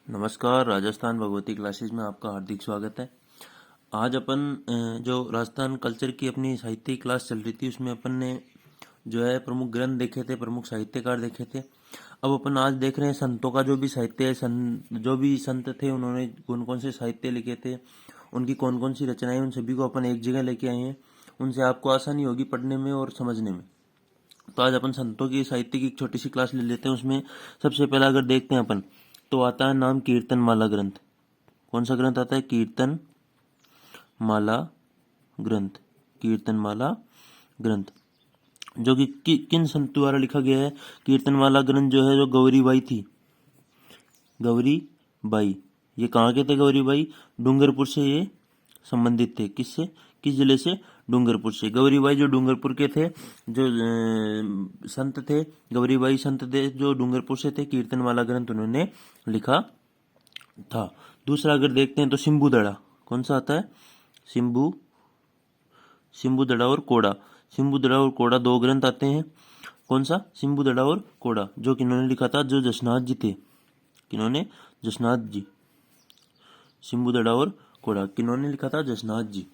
नमस्कार। राजस्थान भगवती क्लासेस में आपका हार्दिक स्वागत है। आज अपन जो राजस्थान कल्चर की अपनी साहित्य की क्लास चल रही थी उसमें अपन ने जो है प्रमुख ग्रंथ देखे थे, प्रमुख साहित्यकार देखे थे। अब अपन आज देख रहे हैं संतों का जो भी साहित्य है, जो भी संत थे उन्होंने कौन कौन से साहित्य लिखे थे, उनकी कौन कौन सी रचनाएं, उन सभी को अपन एक जगह लेके आए हैं। उनसे आपको आसानी होगी पढ़ने में और समझने में। तो आज अपन संतों की साहित्य की एक छोटी सी क्लास ले लेते हैं। उसमें सबसे पहला अगर देखते हैं अपन तो आता है नाम कीर्तन माला ग्रंथ। कौन सा ग्रंथ आता है? कीर्तन माला ग्रंथ। कीर्तन माला ग्रंथ जो कि किन संत द्वारा लिखा गया है? कीर्तन माला ग्रंथ जो है जो गौरी बाई थी। गौरी बाई, ये कहाँ के थे? गौरी बाई डूंगरपुर से ये संबंधित थे। किससे? किस जिले से? डूंगरपुर से। गौरी बाई जो डूंगरपुर के थे, जो संत थे, गौरी बाई संत थे जो डूंगरपुर से थे। कीर्तन माला ग्रंथ उन्होंने लिखा था। दूसरा अगर देखते हैं तो सिंबू दड़ा। कौन सा आता है? सिंबू दड़ा और कोड़ा। सिंबू दड़ा और कोड़ा दो ग्रंथ आते हैं। कौन सा? सिंबू दड़ा और कोड़ा, जो किन्होंने लिखा था? जो जसनाथ जी थे। किन्होंने? जसनाथ जी। सिंबू दड़ा और कोड़ा किन्होंने लिखा था? जसनाथ जी।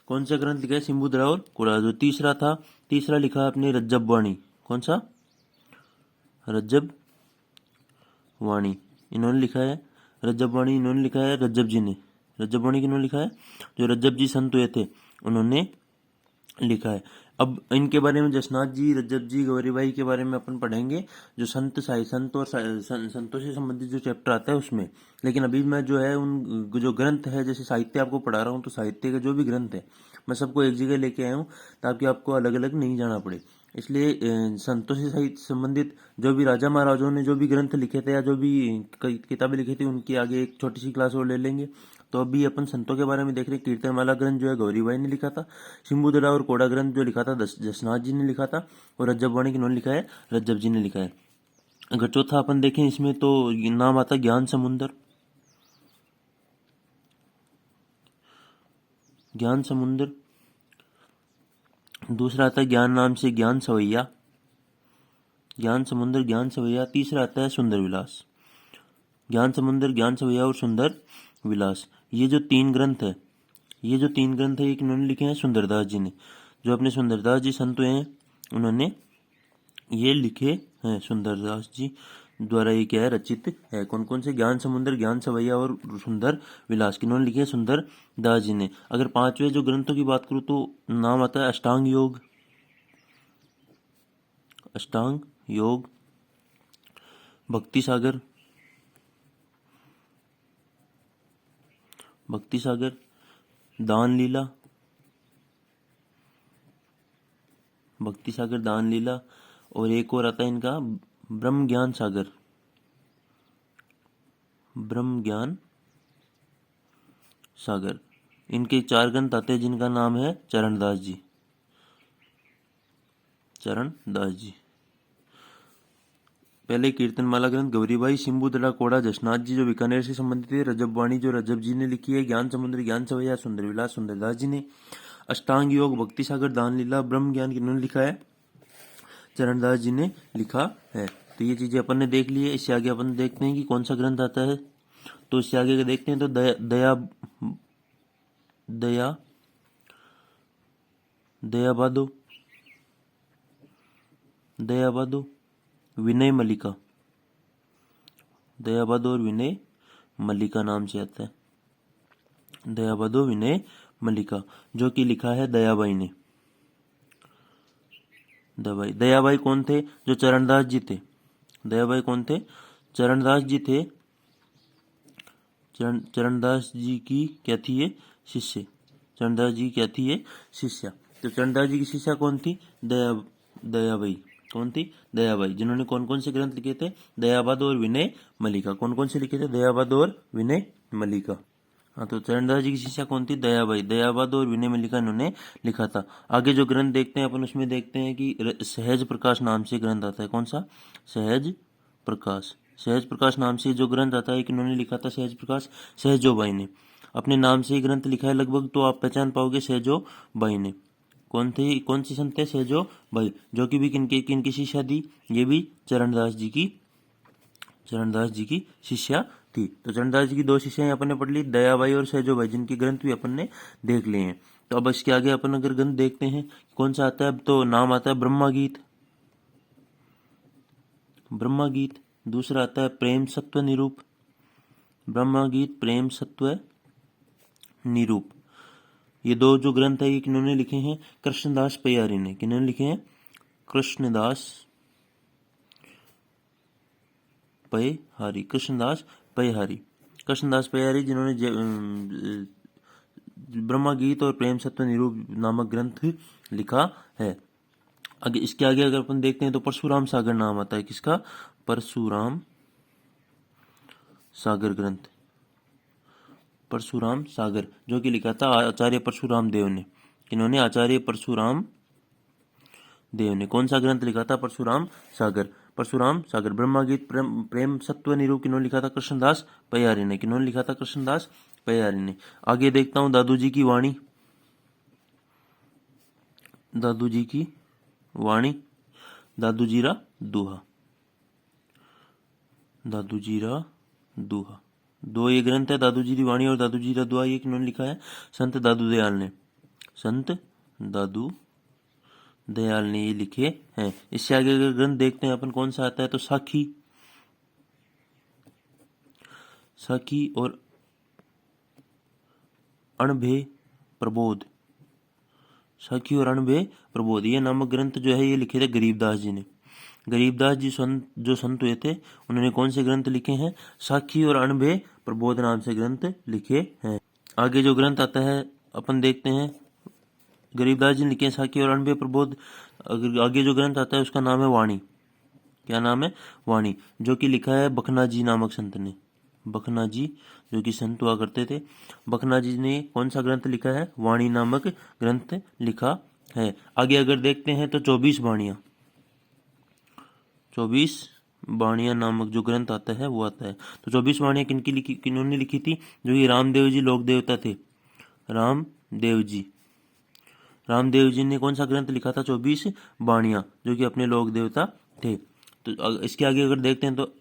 कौन सा ग्रंथ लिखा है? सिंबू दड़ा और कोड़ा। जो तीसरा था, तीसरा लिखा है अपने रज्जब वाणी। कौन सा? रज्जब वाणी इन्होंने लिखा है। रज्जब वाणी इन्होंने लिखा है, रज्जब जी ने। रज्जब वाणी किन्होंने लिखा है? जो रज्जब जी संत हुए थे उन्होंने लिखा है। अब इनके बारे में, जसनाथ जी, रज्जब जी, गौरीबाई के बारे में अपन पढ़ेंगे जो संत और संतों से संबंधित जो चैप्टर आता है उसमें। लेकिन अभी मैं जो है उन जो ग्रंथ है, जैसे साहित्य आपको पढ़ा रहा हूँ तो साहित्य के जो भी ग्रंथ है मैं सबको एक जगह लेके आया हूँ ताकि आपको अलग अलग नहीं जाना पड़े। इसलिए संतों से साहित्य संबंधित जो भी राजा महाराजाओं ने जो भी ग्रंथ लिखे थे या जो भी किताबें लिखी थी उनकी आगे एक छोटी सी क्लास और ले लेंगे। तो अभी अपन संतों के बारे में देख रहे हैं। कीर्तनमाला ग्रंथ जो है गौरीबाई ने लिखा था। सिंबुदड़ा और कोड़ा ग्रंथ जो लिखा था जसनाथ जी ने लिखा था। और रज्जब वाणी किन्होंने लिखा है? रज्जब जी ने लिखा है। अगर चौथा अपन देखें इसमें तो नाम आता है ज्ञान समुंदर। ज्ञान समुंदर। दूसरा आता है ज्ञान नाम से ज्ञान सवैया। ज्ञान समुंदर, ज्ञान सवैया। तीसरा आता है सुंदर विलास। ज्ञान समुंदर, ज्ञान सवैया और सुंदर विलास। ये जो तीन ग्रंथ है, ये किन्होंने लिखे हैं? सुंदरदास जी ने। जो अपने सुंदरदास जी संत हुए हैं उन्होंने ये लिखे हैं। सुंदरदास जी द्वारा ये क्या है? रचित है। कौन कौन से? ज्ञान समुंदर, ज्ञान सवैया और सुंदर विलास किन्होंने लिखे हैं? सुंदरदास जी ने। अगर पांचवें जो ग्रंथों की बात करूं तो नाम आता है अष्टांग योग। अष्टांग योग, भक्ति सागर, भक्ति सागर, दान लीला, भक्ति सागर, दान लीला। और एक और आता है इनका ब्रह्म ज्ञान सागर। ब्रह्म ज्ञान सागर। इनके चार ग्रंथ आते हैं जिनका नाम है चरणदास जी। चरणदास जी। पहले कीर्तनमाला ग्रंथ गौरीबाई, सिंबू दड़ा, कोड़ा, जसनाथ जी जो बीकानेर से संबंधित है, रजब वाणी जो रजब जी ने लिखी है, ज्ञान समुद्र, ज्ञान सवैया, सुंदर विलास सुंदरदास जी ने, अष्टांग योग, भक्ति सागर, दान लीला, ब्रह्म ज्ञान किन्होंने लिखा है? चरणदास जी ने लिखा है। तो ये चीजें अपन ने देख ली है। इससे आगे अपन देखते हैं कि कौन सा ग्रंथ आता है। तो इससे आगे के देखते हैं तो दया दया दयाबादो, दयाबादो, विनय मल्लिका। दयाबादो और विनय मल्लिका नाम से आता है। दयाबादो, विनय मल्लिका, जो कि लिखा है दयाबाई ने। दयाबाई कौन थे? जो चरणदास जी थे। दयाबाई कौन थे? चरणदास जी थे। चरणदास जी की क्या थी ये? शिष्य। चरणदास जी क्या थी ये? शिष्या। तो चरणदास जी की शिष्या कौन थी? दयाबाई। कौन थी? दयाबाई, जिन्होंने कौन कौन से ग्रंथ लिखे थे? दयाबाद और विनय मल्लिका। कौन कौन से लिखे थे? दयाबाद और विनय मल्लिका। हाँ, तो चरणदास जी की शिष्या कौन थी? दयाबाई। दयाबाद और विनय मल्लिका इन्होंने लिखा था। आगे जो ग्रंथ देखते हैं अपन उसमें देखते हैं कि सहज प्रकाश नाम से ग्रंथ आता है। कौन सा? सहज प्रकाश। सहज प्रकाश नाम से जो ग्रंथ आता है किन्होंने लिखा था? सहज प्रकाश, सहजो बाई ने। अपने नाम से ही ग्रंथ लिखा है लगभग, तो आप पहचान पाओगे सहजो बाई ने। कौन थे? कौन सी संत है? सहजो बाई, जो कि भी किनकी शिष्या थी? ये भी चरणदास जी की चरणदास जी की शिष्या थी। तो चरणदास जी की 2 शिष्याएं अपन ने पढ़ ली, दयाबाई और सहजोबाई, जिनके ग्रंथ भी अपन ने देख लिए हैं। तो अब इसके आगे अपन अगर ग्रंथ देखते हैं कौन सा आता है, तो नाम आता है ब्रह्मा गीत, ब्रह्मा गीत। दूसरा आता है प्रेम सत्व निरूप, ब्रह्मा गीत प्रेम सत्व निरूप। ये 2 जो ग्रंथ है ये किन्होंने लिखे हैं, कृष्णदास पयारी ने। किन्होंने लिखे हैं, कृष्णदास पयहारी, कृष्णदास पयहारी, कृष्णदास पयहारी, जिन्होंने ब्रह्मा गीत और प्रेम सत्व निरूप नामक ग्रंथ लिखा है। आगे इसके आगे अगर अपन देखते हैं तो परशुराम सागर नाम आता है किसका, परशुराम सागर ग्रंथ, परशुराम सागर, जो कि लिखा था आचार्य परशुराम देव ने। किन्होंने, आचार्य परशुराम देव ने। कौन सा ग्रंथ लिखा था, परशुराम सागर, परशुराम सागर। ब्रह्मा गीत प्रेम सत्व निरूप किन्होंने लिखा था, कृष्णदास पयहारी ने। किन्होंने लिखा था, कृष्णदास पयहारी ने। आगे देखता हूं दादू जी की वाणी, दादू जी की वाणी, दादू जीरा दोहा, दादू जीरा दोहा। 2 ये ग्रंथ है, दादू जी की वाणी और दादू जीरा दोहा। ये किन्होंने लिखा है, संत दादू दयाल ने, संत दादू दयाल ने ये लिखे हैं। इससे आगे अगर ग्रंथ देखते हैं अपन कौन सा आता है, तो साखी, साखी और अणभे प्रबोध, साखी और अणभे प्रबोध, ये नामक ग्रंथ जो है ये लिखे थे गरीबदास जी ने। गरीबदास जी जो संत हुए थे उन्होंने कौन से ग्रंथ लिखे हैं, साखी और अणभे प्रबोध नाम से ग्रंथ लिखे हैं। आगे जो ग्रंथ आता है अपन देखते हैं, गरीबदास जी ने लिखे साखी और अणभे प्रबोध। आगे जो ग्रंथ आता है उसका नाम है वाणी। क्या नाम है, वाणी, जो कि लिखा है बखना जी नामक संत ने। बखना जी जो कि संत हुआ करते थे, बखना जी ने कौन सा ग्रंथ लिखा है, वाणी नामक ग्रंथ लिखा है। आगे अगर देखते हैं तो 24 वाणियां, 24 वाणियां नामक जो ग्रंथ आता है वो आता है। तो 24 वाणियां किनकी लिखी, किन्होंने लिखी थी, जो ये रामदेव जी लोक देवता थे, रामदेव जी, रामदेव जी ने कौन सा ग्रंथ लिखा था, 24 वाणियां, जो कि अपने लोक देवता थे। तो इसके आगे अगर देखते हैं तो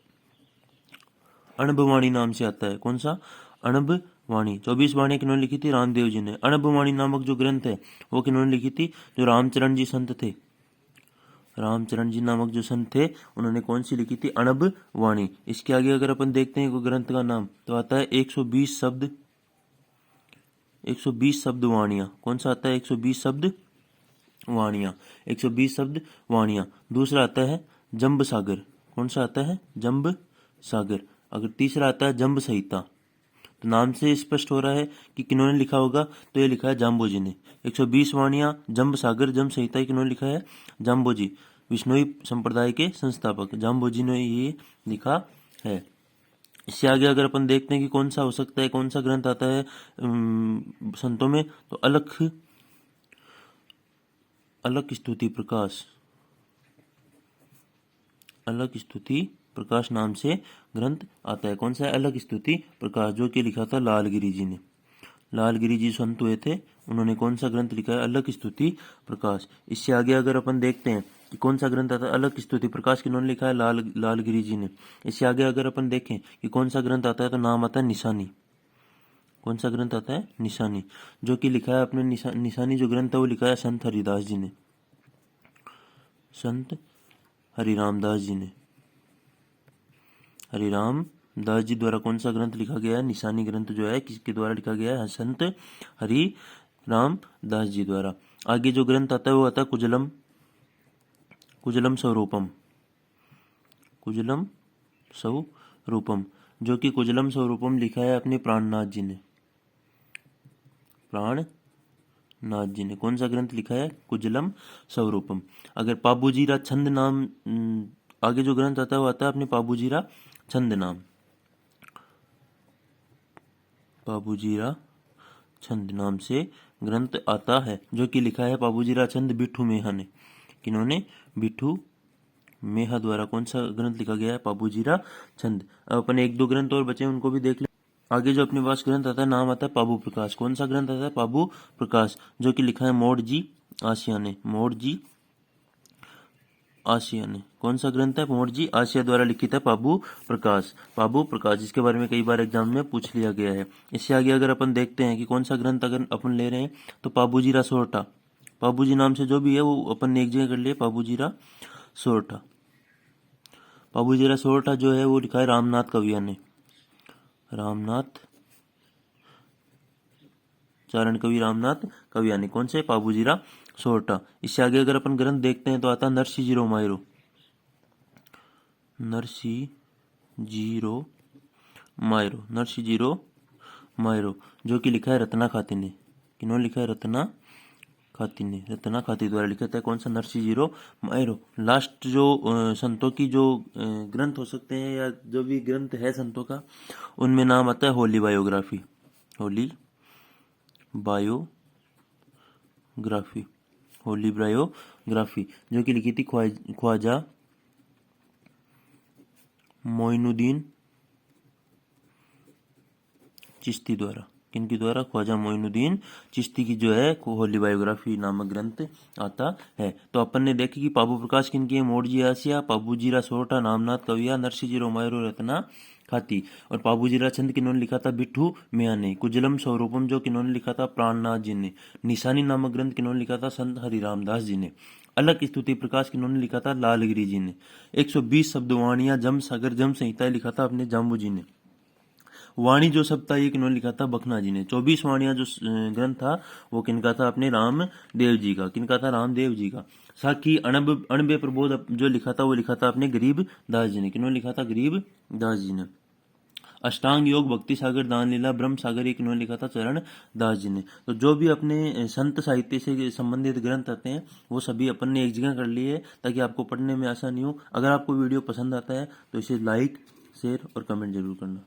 अणभवाणी नाम से आता है, कौन सा, अणभवाणी। 24 वाणियां किन्होंने लिखी थी, रामदेव जी ने। अणभवाणी नामक जो ग्रंथ है वो किन्होंने लिखी थी, जो रामचरण जी संत थे, रामचरण जी नामक जो संत थे उन्होंने कौन सी लिखी थी, अणभवाणी। इसके आगे अगर अपन देखते हैं कोई ग्रंथ का नाम तो आता है 120 शब्द, 120 शब्द वाणियां। कौन सा आता है, 120 शब्द वाणियां, 120 शब्द वाणियां। दूसरा आता है जंब सागर, कौन सा आता है, जंब सागर। अगर तीसरा आता है जंब संहिता, तो नाम से स्पष्ट हो रहा है कि किन्होंने लिखा होगा, तो ये लिखा है जाम्बो जी ने। 120 वाणियां, जंब सागर, जंब संहिता किन्होंने लिखा है, जाम्बो जी, विष्णुई संप्रदाय के संस्थापक जाम्बो जी ने ये लिखा है। इससे आगे अगर अपन देखते हैं कि कौन सा हो सकता है, कौन सा ग्रंथ आता है संतों में, तो अलख, अलख स्तुति प्रकाश, अलख स्तुति प्रकाश नाम से ग्रंथ आता है। कौन सा है, अलख स्तुति प्रकाश, जो कि लिखा था लालगिरी जी ने। लालगिरी जी संत हुए थे, उन्होंने कौन सा ग्रंथ लिखा है, अलख स्तुति प्रकाश। इससे आगे अगर अपन देखते हैं कि कौन सा ग्रंथ आता है, अलख स्तुति प्रकाश किन्होंने लिखा है, लालगिरी जी ने। इससे आगे अगर अपन देखें कि कौन सा ग्रंथ आता है, तो नाम आता है निशानी। कौन सा ग्रंथ आता है, निशानी, जो कि लिखा है अपने निशानी जो ग्रंथ है वो लिखा है संत हरिदास जी ने, संत हरिरामदास जी ने। हरिराम दास जी द्वारा कौन सा ग्रंथ लिखा गया है, निशानी ग्रंथ जो है किसके द्वारा लिखा गया है, संत हरि राम दास जी द्वारा। आगे जो ग्रंथ आता है वो आता है कुजलम, कुजलम स्वरूपम, कुजलम स्वरूपम, जो कि कुजलम स्वरूपम लिखा है अपने प्राणनाथ जी ने, प्राणनाथ जी ने। कौन सा ग्रंथ लिखा है, कुजलम स्वरूपम। अगर पाबूजीरा छंद नाम, आगे जो ग्रंथ आता है वो आता है अपने पाबूजीरा छंद नाम, पाबूजीरा छंद नाम से ग्रंथ आता है, जो कि लिखा है पाबूजीरा छंद बिट्ठू मेहा ने। किन्होंने, बिट्ठू मेहा द्वारा कौन सा ग्रंथ लिखा गया है, पाबूजीरा छंद। अब अपन 1-2 ग्रंथ और बचे उनको भी देख ले। आगे जो अपने पास ग्रंथ आता है नाम आता है पाबू प्रकाश। कौन सा ग्रंथ आता है, पाबू प्रकाश, जो कि लिखा है मोड़ जी आसिया ने, मोड़ जी आसिया ने। कौन सा ग्रंथ है भंवर जी? आसिया द्वारा लिखित है, पाबू प्रकाश। पाबू प्रकाश, जिसके बारे में कई बार एग्जाम में पूछ लिया गया है। इससे आगे अगर अपन देखते हैं कि कौन सा ग्रंथ अगर अपन ले रहे हैं तो पाबूजीरा सोरठा। पाबूजी नाम से जो भी है वो अपन ने एक जगह कर लिया, पाबूजीरा सोरठा। पाबूजीरा सोरठा जो है वो लिखा है रामनाथ कविया ने। रामनाथ चारण कवि रामनाथ कविया ने। कौन से? पाबूजीरा सोरठा। इससे आगे अगर अपन ग्रंथ देखते हैं तो आता नरसिंह जीरो मायरो। नरसिंह जीरो मायरो, नरसिंह जीरो मायरो, जो कि लिखा है रत्ना खाती ने। किन्होंने लिखा है? रत्ना खाती ने। रत्ना खाती द्वारा लिखा था। कौन सा? नरसिंह जीरो मायरो। लास्ट जो संतों की जो ग्रंथ हो सकते हैं या जो भी ग्रंथ है संतों का, उनमें नाम आता है Holi biography. Holi biography, Holi biography, जो कि लिखी थी ख्वाजा मोइनुद्दीन चिश्ती द्वारा। किनकी द्वारा? ख्वाजा मोइनुद्दीन चिश्ती की जो है होली बायोग्राफी नामक ग्रंथ आता है। तो अपन ने देखी कि पाबू प्रकाश किनकी है? मोड़जी आसिया, पाबूजीरा सोरठा, नामनाथ कविया, नरसिंह जीरो मायरो, रत्ना खाती। और पाबूजीरा छंद किन्होंने लिखा था? बिट्ठू मियाँ ने। कुजलम स्वरूपम जो किन्होंने लिखा था? प्राणनाथ जी ने। निशानी नामक ग्रंथ किन्होंने लिखा था? संत हरिराम दास जी ने। अलग स्तुति प्रकाश किन्होंने लिखा था? लालगिरी जी ने। 120 शब्दवाणियां जम सागर जम संहिता लिखा था अपने जाम्बू जी ने। वाणी जो शब्द था ये किन्होंने लिखा था? बखना जी ने। 24 वाणियां जो ग्रंथ था वो किनका था? अपने रामदेव जी का। किनका था? रामदेव जी का। साकी अणबे प्रबोध जो लिखा था वो लिखा था अपने गरीब दास जी ने। किन्होंने लिखा था? गरीब दास जी ने। अष्टांग योग, भक्ति सागर, दान लीला, ब्रह्म सागर, ये किन्होंने लिखा था? चरण दास जी ने। तो जो भी अपने संत साहित्य से संबंधित ग्रंथ आते हैं वो सभी अपन ने एक जगह कर लिए ताकि आपको पढ़ने में आसानी हो। अगर आपको वीडियो पसंद आता है तो इसे लाइक, शेयर और कमेंट जरूर करना।